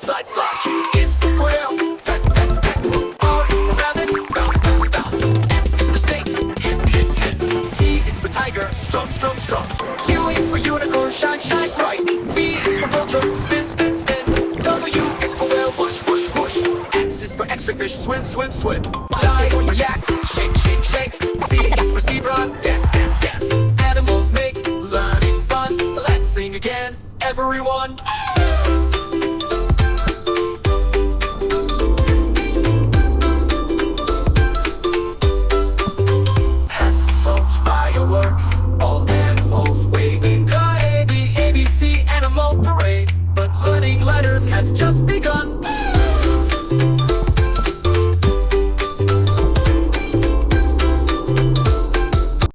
slide, slide. Q is for quail, peck, peck, peck. R is for rabbit, bounce, bounce, bounce. S is for snake, hiss, hiss, hiss. T is for tiger, strong, strong, strong. U is for unicorn, shine, shine bright. V is for vulture, spin, spin, spin. W is for whale, whoosh, whoosh, whoosh. X is for X-ray fish, swim, swim, swim. Y is for yak, shake, shake, shake. Z is for zebra, dance, dance, dance. Animals make learning fun. Let's sing again, everyone. Headphones, fireworks, all animals waving. The ABC animal parade. But learning letters has just